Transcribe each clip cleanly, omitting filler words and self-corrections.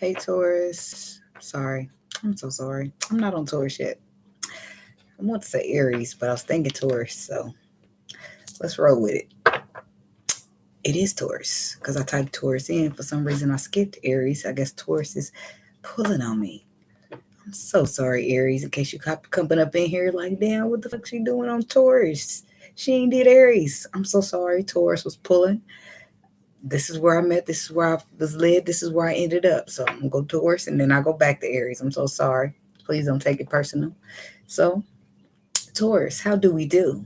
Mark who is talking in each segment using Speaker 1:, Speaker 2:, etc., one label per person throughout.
Speaker 1: Hey, Taurus. Sorry. I'm so sorry. I'm not on Taurus yet. I want to say Aries, but I was thinking Taurus, so let's roll with it. It is Taurus because I typed Taurus in. For some reason, I skipped Aries. I guess Taurus is pulling on me. I'm so sorry, Aries, in case you coming up in here like, damn, what the fuck she doing on Taurus? She ain't did Aries. I'm so sorry. Taurus was pulling. This is where I met. This is where I was led. This is where I ended up. So I'm going to go Taurus and then I go back to Aries. I'm so sorry. Please don't take it personal. So, Taurus, how do we do?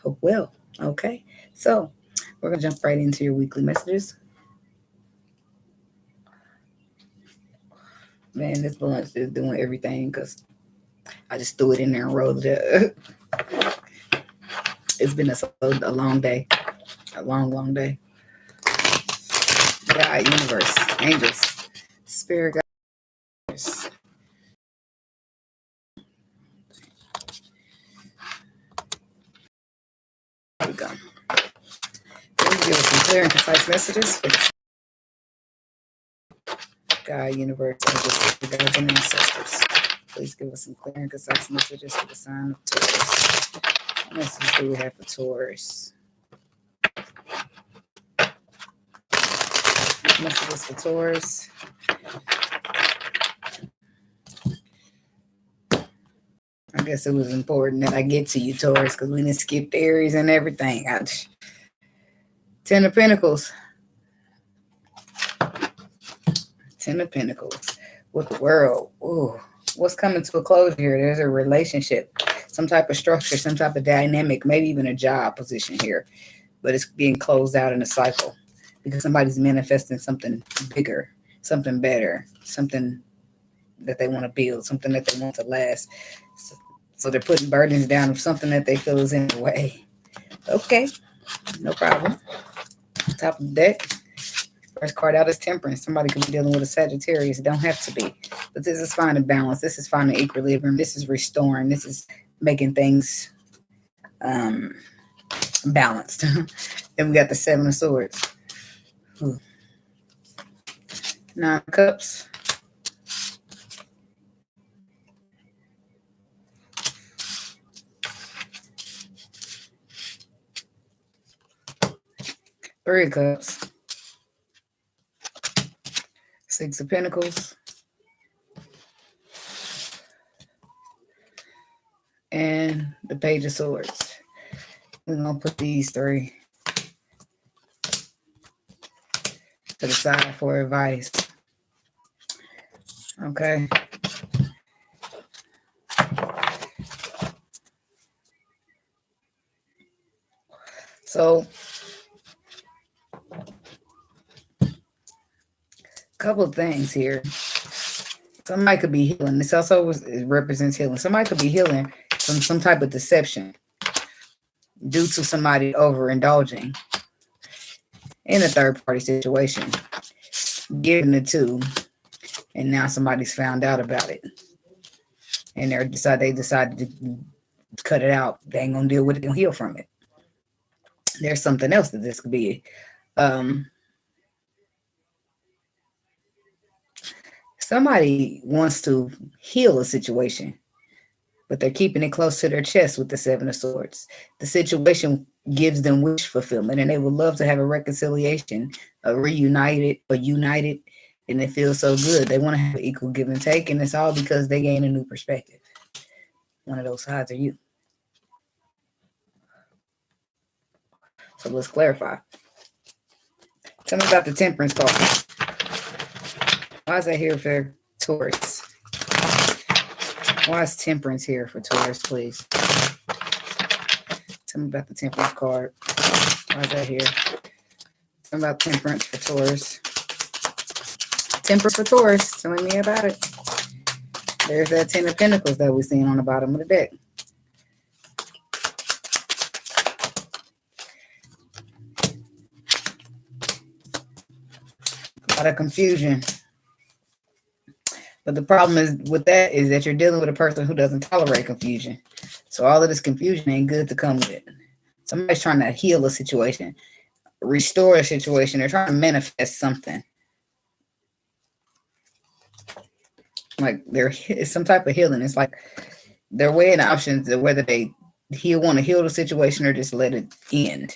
Speaker 1: Hope well. Okay. So, we're going to jump right into your weekly messages. Man, this blunt is doing everything because I just threw it in there and rolled it up. It's been a long day. A long, long day. God, universe, angels, spirit guides. There we go. Please give us some clear and concise messages for God, universe, angels, guides, and ancestors. Please give us some clear and concise messages for the sign of Taurus. What messages do we have for Taurus? Messages for Taurus. I guess it was important that I get to you, Taurus, because we didn't skip Aries and everything. Ten of Pentacles. Ten of Pentacles. With the world. Ooh. What's coming to a close here? There's a relationship, some type of structure, some type of dynamic, maybe even a job position here. But it's being closed out in a cycle because somebody's manifesting something bigger, something better, something that they want to build, something that they want to last. So they're putting burdens down of something that they feel is in the way. Okay, no problem. Top of the deck. First card out is Temperance. Somebody could be dealing with a Sagittarius. It don't have to be. But this is finding balance. This is finding equilibrium. This is restoring. This is making things balanced. Then we got the Seven of Swords. Ooh. Nine of Cups. Three of Cups. Six of Pentacles. And the Page of Swords. We're going to put these three to the side for advice. Okay. So, a couple of things here. Somebody could be healing. This also represents healing. Somebody could be healing from some type of deception due to somebody overindulging in a third-party situation, giving the two, and now somebody's found out about it, and they decided to cut it out. They ain't gonna deal with it and heal from it. There's something else that this could be. Somebody wants to heal a situation, but they're keeping it close to their chest with the Seven of Swords. The situation gives them wish fulfillment, and they would love to have a reconciliation, a united, and it feels so good. They want to have an equal give and take, and it's all because they gain a new perspective. One of those sides are you. So let's clarify. Tell me about the Temperance card. Why is that here for Taurus? Why is Temperance here for Taurus, please? Tell me about the Temperance card. Why is that here? Tell me about Temperance for Taurus. Temperance for Taurus. Tell me about it. There's that Ten of Pentacles that we're seeing on the bottom of the deck. A lot of confusion. But the problem is with that is that you're dealing with a person who doesn't tolerate confusion. So all of this confusion ain't good to come with. Somebody's trying to heal a situation, restore a situation. They're trying to manifest something. Like it's some type of healing. It's like they're weighing options of whether he'll want to heal the situation or just let it end.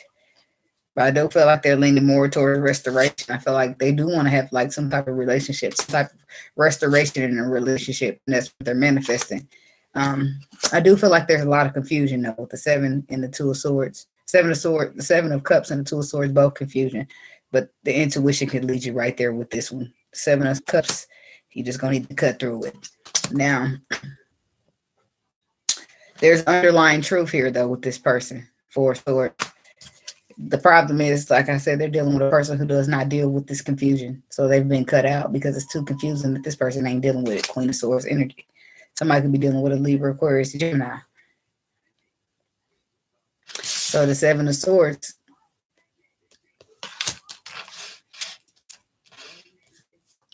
Speaker 1: But I do feel like they're leaning more towards restoration. I feel like they do want to have like some type of relationship, some type of restoration in a relationship, and that's what they're manifesting. I do feel like there's a lot of confusion though with the 7 and the 2 of swords. 7 of swords, the 7 of cups and the 2 of swords, both confusion. But the intuition could lead you right there with this one. 7 of cups, you just gonna need to cut through it. Now, there's underlying truth here though with this person. 4 swords. The problem is, like I said, they're dealing with a person who does not deal with this confusion. So they've been cut out because it's too confusing that this person ain't dealing with it. Queen of Swords energy. Somebody could be dealing with a Libra, Aquarius, Gemini. So the 7 of Swords.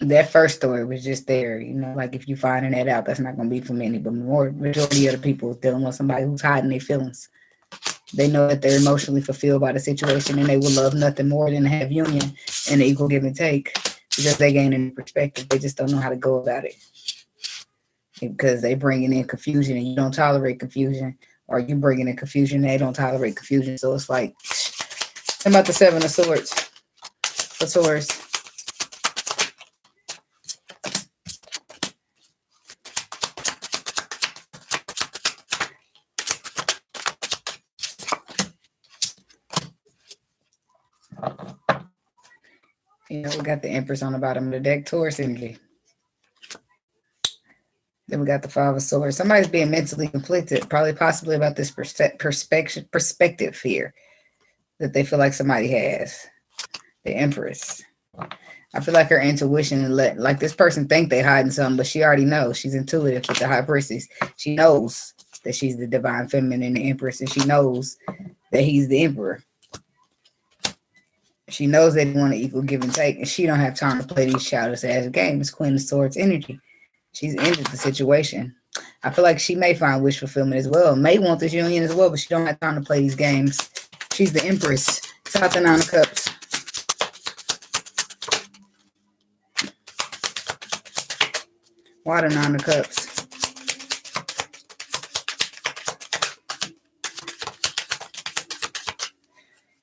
Speaker 1: That first story was just there. You know, like if you finding that out, that's not going to be for many. But majority of the people dealing with somebody who's hiding their feelings. They know that they're emotionally fulfilled by the situation and they will love nothing more than to have union and equal give and take because they gain a perspective. They just don't know how to go about it because they bringing in confusion and you don't tolerate confusion, or you bringing in confusion and they don't tolerate confusion. So it's like, how about the 7 of Swords? For Taurus. You know, we got the Empress on the bottom of the deck, Taurus energy. Then we got the 5 of Swords. Somebody's being mentally conflicted, probably possibly about this perspective here that they feel like somebody has. The Empress. I feel like her intuition, like this person think they hiding something, but she already knows. She's intuitive with the High Priestess. She knows that she's the divine feminine and the Empress, and she knows that he's the Emperor. She knows they want to equal give and take, and she don't have time to play these childish ass games. Queen of Swords energy. She's ended the situation. I feel like she may find wish fulfillment as well. May want this union as well, but she don't have time to play these games. She's the Empress. Top the 9 of Cups. Why the 9 of Cups?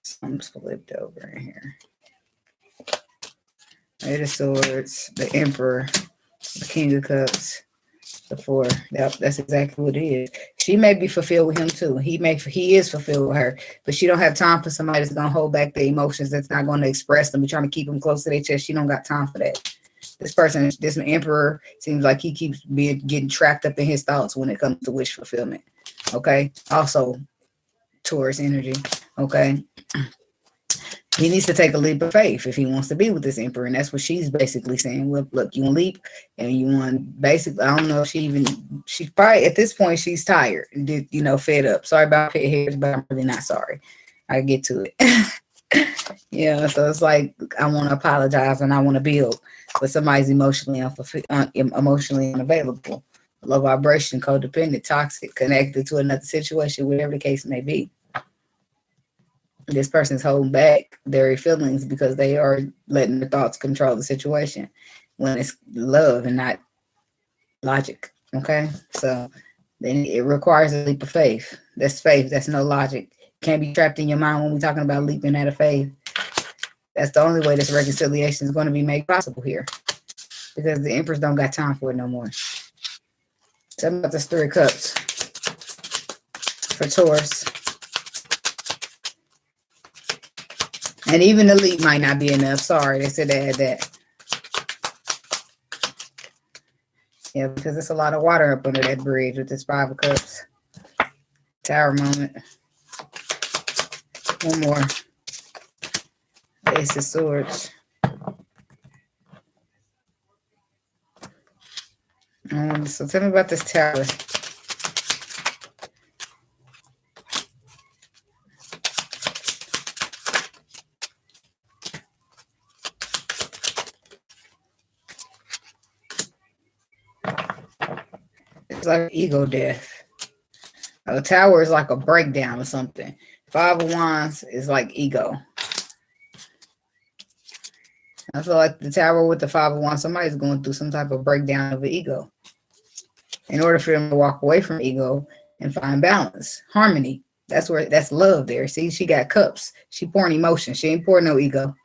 Speaker 1: Something's flipped over in here. 8 of Swords, the Emperor, the King of Cups, the 4. Yep, that's exactly what it is. She may be fulfilled with him too. He is fulfilled with her, but she don't have time for somebody that's gonna hold back the emotions, that's not gonna express them, be trying to keep them close to their chest. She don't got time for that. This person, this Emperor, seems like he keeps getting trapped up in his thoughts when it comes to wish fulfillment. Okay. Also, Taurus energy. Okay. He needs to take a leap of faith if he wants to be with this Emperor. And that's what she's basically saying. Look, you want to leap and you want basically, I don't know if she's probably at this point, she's tired, fed up. Sorry about pit hairs, but I'm really not sorry. I get to it. Yeah. So it's like, I want to apologize and I want to build, but somebody's emotionally unavailable. Low vibration, codependent, toxic, connected to another situation, whatever the case may be. This person's holding back their feelings because they are letting their thoughts control the situation when it's love and not logic. Okay. So then it requires a leap of faith. That's faith. That's no logic. Can't be trapped in your mind when we're talking about leaping out of faith. That's the only way this reconciliation is going to be made possible here, because the Empress don't got time for it no more. Tell me about this 3 of Cups for Taurus. And even the leap might not be enough. Sorry, they said they had that. Yeah, because there's a lot of water up under that bridge with this 5 of Cups. Tower moment. One more. Ace of Swords. So tell me about this Tower. It's like ego death. A Tower is like a breakdown or something. 5 of Wands is like ego. I feel like the Tower with the 5 of Wands, somebody's going through some type of breakdown of the ego. in order for them to walk away from ego and find balance, harmony. That's love there. See, she got cups. She pouring emotion. She ain't pouring no ego.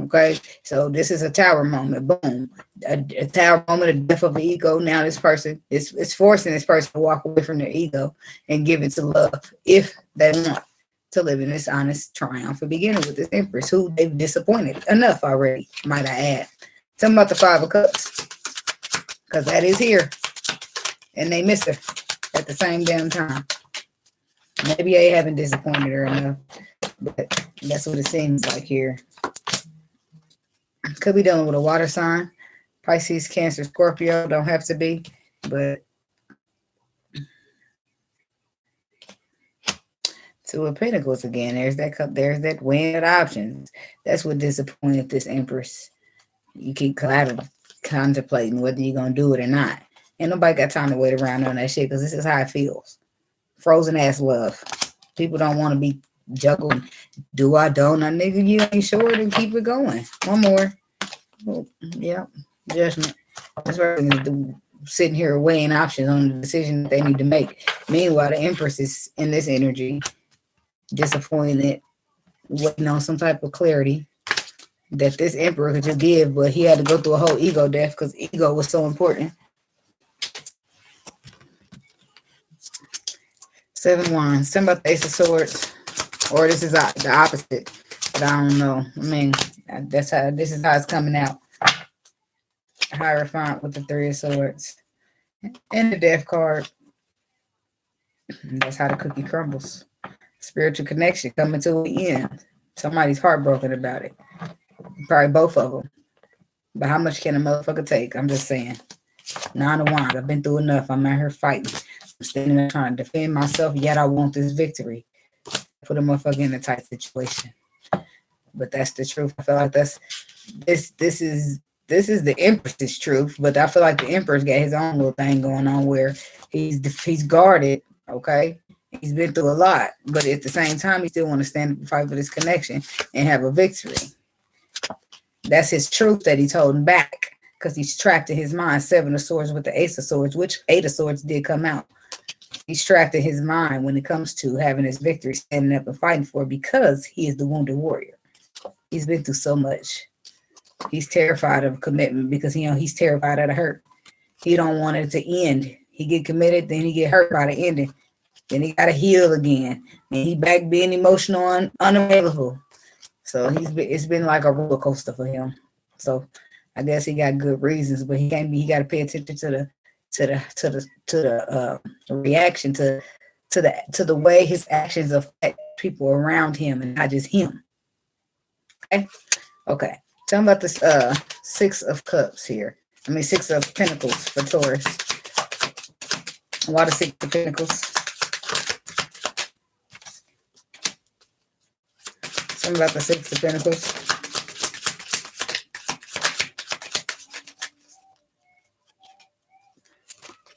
Speaker 1: Okay, so this is a tower moment. Boom, a tower moment, a death of the ego. Now this person is forcing this person to walk away from their ego and give it to love if they want to live in this honest triumph. Beginning with this Empress who they've disappointed enough already, might I add. Tell them about the Five of Cups, because that is here, and they miss her at the same damn time. Maybe they haven't disappointed her enough, but that's what it seems like here. Could be dealing with a water sign. Pisces, Cancer, Scorpio. Don't have to be, but Two of Pentacles again. There's that cup. There's that wind of options. That's what disappointed this Empress. You keep contemplating whether you're going to do it or not. Ain't nobody got time to wait around on that shit because this is how it feels. Frozen ass love. People don't want to be juggling. Do I, don't I? Nigga, you ain't sure, then keep it going. One more. Oh, yeah. Judgment. That's right. Sitting here weighing options on the decision that they need to make. Meanwhile, the Empress is in this energy, disappointed, waiting on some type of clarity that this Emperor could just give, but he had to go through a whole ego death because ego was so important. Seven Wands. Something about the Ace of Swords, or this is the opposite, but I don't know. I mean, this is how it's coming out. Hierophant with the Three of Swords and the Death card. And that's how the cookie crumbles. Spiritual connection coming to an end. Somebody's heartbroken about it. Probably both of them. But how much can a motherfucker take? I'm just saying. Nine of Wands. I've been through enough. I'm out here fighting. I'm standing there trying to defend myself, yet I want this victory. Put a motherfucker in a tight situation. But that's the truth. I feel like this is the Empress's truth, but I feel like the Emperor's got his own little thing going on where he's guarded, okay? He's been through a lot, but at the same time, he still want to stand up and fight for this connection and have a victory. That's his truth that he's holding back because he's trapped in his mind. Seven of Swords with the Ace of Swords, which Eight of Swords did come out. He's trapped in his mind when it comes to having his victory, standing up and fighting for it because he is the wounded warrior. He's been through so much. He's terrified of commitment because, he's terrified of the hurt. He don't want it to end. He get committed, then he get hurt by the ending. Then he got to heal again. And he back being emotional and unavailable. So it's been like a roller coaster for him. So I guess he got good reasons, but he got to pay attention to the reaction to the way his actions affect people around him and not just him. Okay. Tell me about this Six of Cups here. Six of Pentacles for Taurus. Why the Six of Pentacles? Tell me about the Six of Pentacles.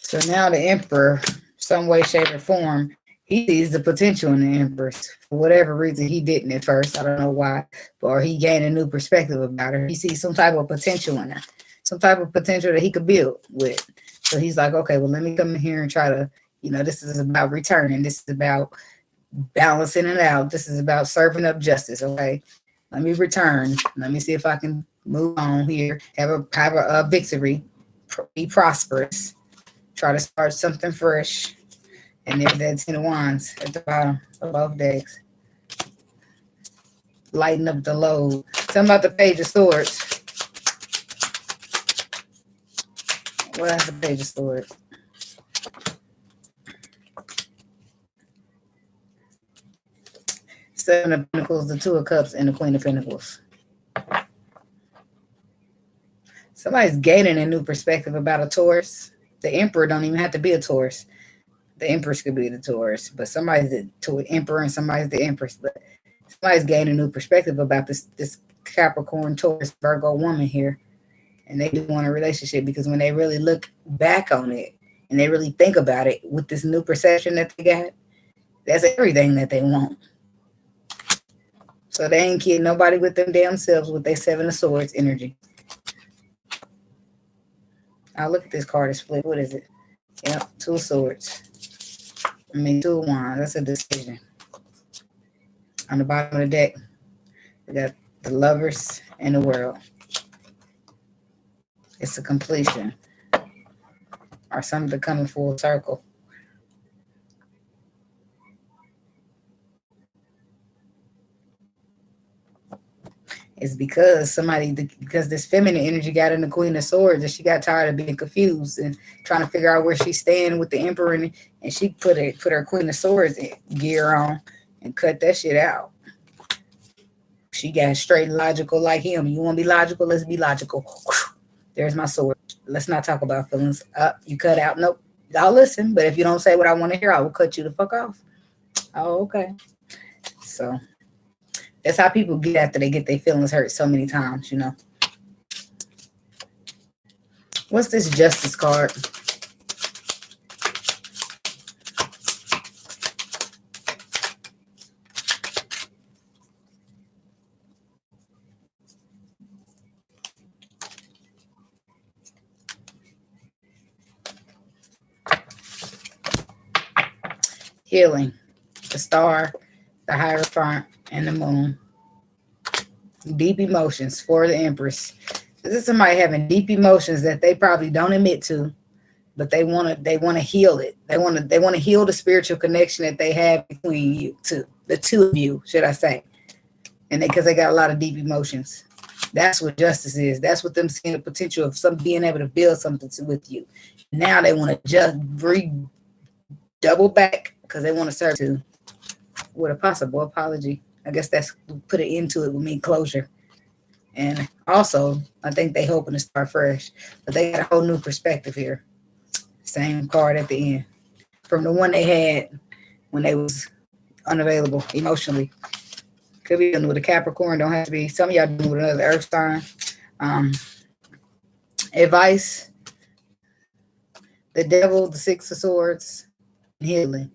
Speaker 1: So now the Emperor, some way, shape, or form, he sees the potential in the Empress. For whatever reason, he didn't at first. I don't know why. Or he gained a new perspective about her. He sees some type of potential in her. Some type of potential that he could build with. So he's like, okay, well, let me come in here and try to, this is about returning. This is about balancing it out. This is about serving up justice, okay? Let me return. Let me see if I can move on here. Have a victory. Be prosperous. Try to start something fresh. And there's that Ten of Wands at the bottom of both decks. Lighten up the load. Tell me about the Page of Swords. Well, that's the Page of Swords. Seven of Pentacles, the Two of Cups, and the Queen of Pentacles. Somebody's gaining a new perspective about a Taurus. The Emperor don't even have to be a Taurus. The Empress could be the Taurus, but somebody's the Emperor and somebody's the Empress. But somebody's gaining a new perspective about this Capricorn, Taurus, Virgo woman here. And they do want a relationship because when they really look back on it and they really think about it with this new perception that they got, that's everything that they want. So they ain't kidding nobody with them damn selves with their Seven of Swords energy. I'll look at this card. It's flipped. What is it? Yep, 2 of swords. 2 of wands. That's a decision. On the bottom of the deck, we got the lovers and the world. It's a completion or something coming full circle. It's because because this feminine energy got in the Queen of Swords, and she got tired of being confused and trying to figure out where she's standing with the Emperor, and she put her Queen of Swords gear on and cut that shit out. She got straight and logical like him. You want to be logical? Let's be logical. There's my sword. Let's not talk about feelings. You cut out. Nope. I'll listen, but if you don't say what I want to hear, I will cut you the fuck off. Oh, okay. So that's how people get after they get their feelings hurt so many times, you know. What's this Justice card? Healing, the star, the Hierophant, and the moon. Deep emotions for the Empress. This is somebody having deep emotions that they probably don't admit to, but they want to heal it. They want to heal the spiritual connection that they have between you two, the two of you, should I say? And because they got a lot of deep emotions. That's what justice is. That's what them seeing the potential of some being able to build something with you. Now they want to just double back because they want to serve to with a possible apology. I guess that's put it into it would mean closure. And also, I think they hoping to start fresh, but they got a whole new perspective here. Same card at the end from the one they had when they was unavailable emotionally. Could be dealing with a Capricorn. Don't have to be. Some of y'all dealing with another earth sign. Advice. The devil, the 6 of swords, healing.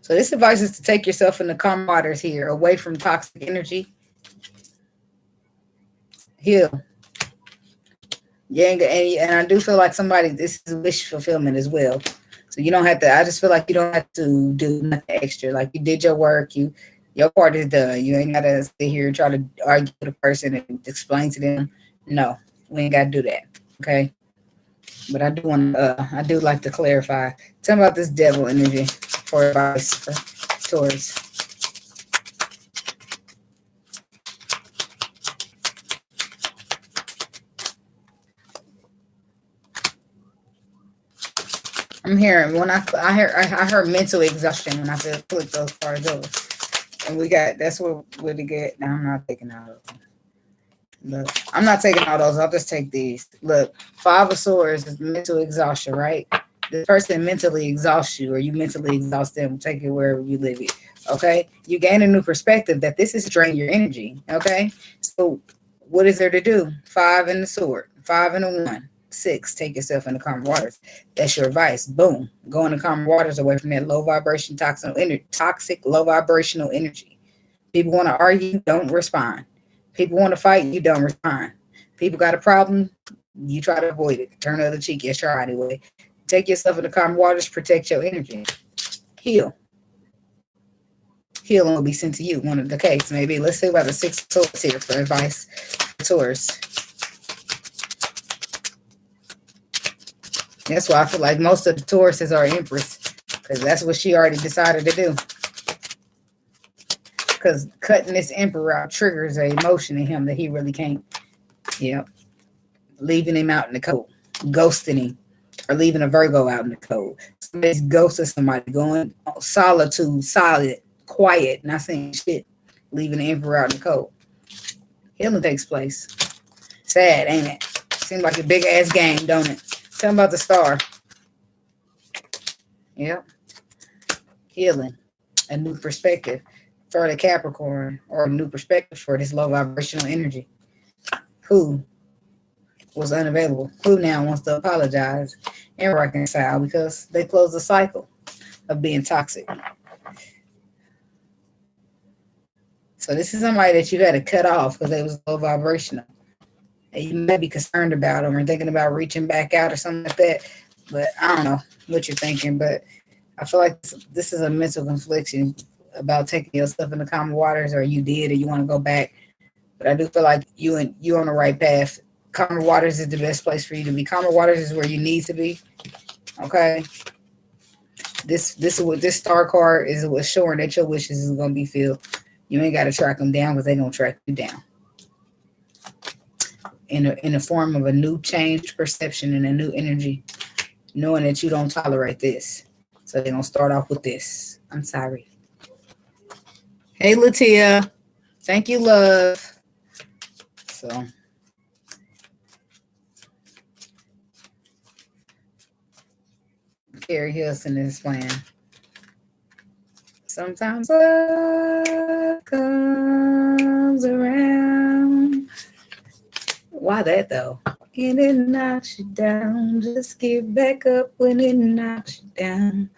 Speaker 1: So this advice is to take yourself in the calm waters here, away from toxic energy. Heal. Yeah, and I do feel like this is wish fulfillment as well. So you don't have to, I just feel like you don't have to do nothing extra. Like you did your work, your part is done. You ain't got to sit here and try to argue with a person and explain to them. No, we ain't got to do that. Okay. But I do like to clarify. Tell me about this devil energy for advice for Taurus. I'm hearing when I heard mental exhaustion when I flip those cards over, and that's what we get. Now I'm not taking all those. Look, I'm not taking all those. I'll just take these. Look, 5 of swords is mental exhaustion, right? The person mentally exhausts you, or you mentally exhaust them. Take it wherever you live it. Okay, you gain a new perspective that this is draining your energy. Okay, so what is there to do? 5 and the sword, 5 and a 1. 6, take yourself in the calm waters. That's your advice. Boom. Go in the calm waters away from that low vibration, toxic, low vibrational energy. People want to argue, don't respond. People want to fight, you don't respond. People got a problem, you try to avoid it. Turn the other cheek, yes, try anyway. Take yourself in the calm waters, protect your energy. Heal. Healing will be sent to you. One of the case, maybe. Let's see about the 6 of swords here for advice for Taurus. That's why I feel like most of the Tauruses are Empress, because that's what she already decided to do. Because cutting this Emperor out triggers an emotion in him that he really can't. Yeah. Leaving him out in the cold. Ghosting him. Or leaving a Virgo out in the cold. Somebody's ghosting somebody. Going solitude, solid, quiet, not saying shit. Leaving the Emperor out in the cold. Healing takes place. Sad, ain't it? Seems like a big ass game, don't it? Tell me about the star. Yep. Healing. A new perspective for the Capricorn, or a new perspective for this low vibrational energy. Who was unavailable? Who now wants to apologize and reconcile because they closed the cycle of being toxic. So this is somebody that you had to cut off because they was low vibrational. And you might be concerned about them or thinking about reaching back out or something like that. But I don't know what you're thinking. But I feel like this is a mental confliction about taking your stuff in the calmer waters, or you did, or you want to go back. But I do feel like you're on the right path. Calmer waters is the best place for you to be. Calmer waters is where you need to be. Okay. This is what this star card is showing that your wishes is gonna be filled. You ain't gotta track them down because they're gonna track you down. In the form of a new changed perception and a new energy, knowing that you don't tolerate this. So they're gonna start off with this. I'm sorry. Hey Latia. Thank you, love. So Carrie Hilson is playing. Sometimes love comes around. Why that though? And it knocks you down. Just get back up when it knocks you down.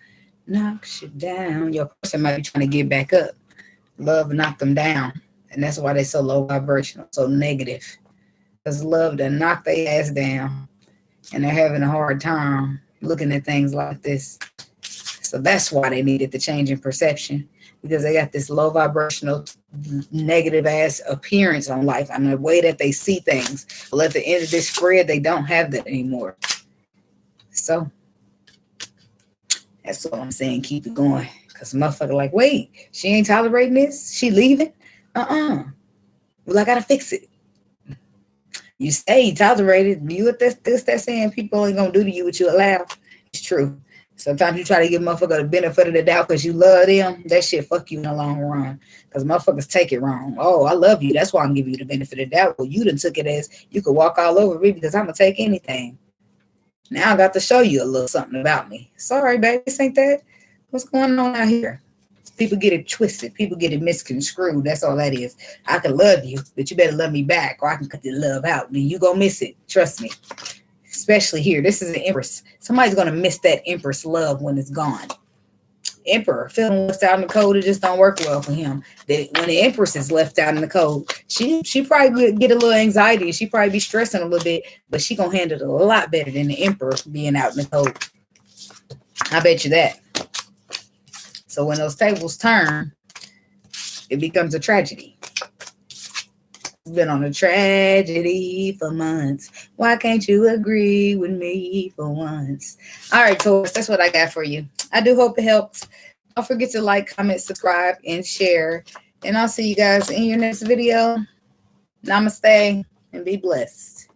Speaker 1: Knocks you down. Your person might be trying to get back up. Love knocked them down. And that's why they're so low vibrational, so negative. Because love done knocked their ass down. And they're having a hard time looking at things like this. So that's why they needed the change in perception, because they got this low vibrational, negative ass appearance on life and the way that they see things. Well, at the end of this spread, they don't have that anymore. So that's what I'm saying. Keep it going. Because motherfucker like, wait, she ain't tolerating this? She leaving? Well, I got to fix it. You stay tolerated. You at this that saying people ain't going to do to you what you allow. It's true. Sometimes you try to give motherfucker the benefit of the doubt because you love them. That shit fuck you in the long run. Because motherfuckers take it wrong. Oh, I love you. That's why I'm giving you the benefit of the doubt. Well, you done took it as you could walk all over me because I'm going to take anything. Now I got to show you a little something about me. Sorry, baby. This ain't that. What's going on out here? People get it twisted. People get it misconstrued. That's all that is. I can love you, but you better love me back or I can cut the love out. Then you gonna miss it. Trust me. Especially here. This is an Empress. Somebody's going to miss that Empress love when it's gone. Emperor, feeling left out in the cold, it just don't work well for him. When the Empress is left out in the cold, she probably would get a little anxiety. She probably be stressing a little bit, but she going to handle it a lot better than the Emperor being out in the cold. I bet you that. So when those tables turn, it becomes a tragedy. Been on a tragedy for months. Why can't you agree with me for once? All right, Taurus, that's what I got for you. I do hope it helps. Don't forget to like, comment, subscribe, and share. And I'll see you guys in your next video. Namaste and be blessed.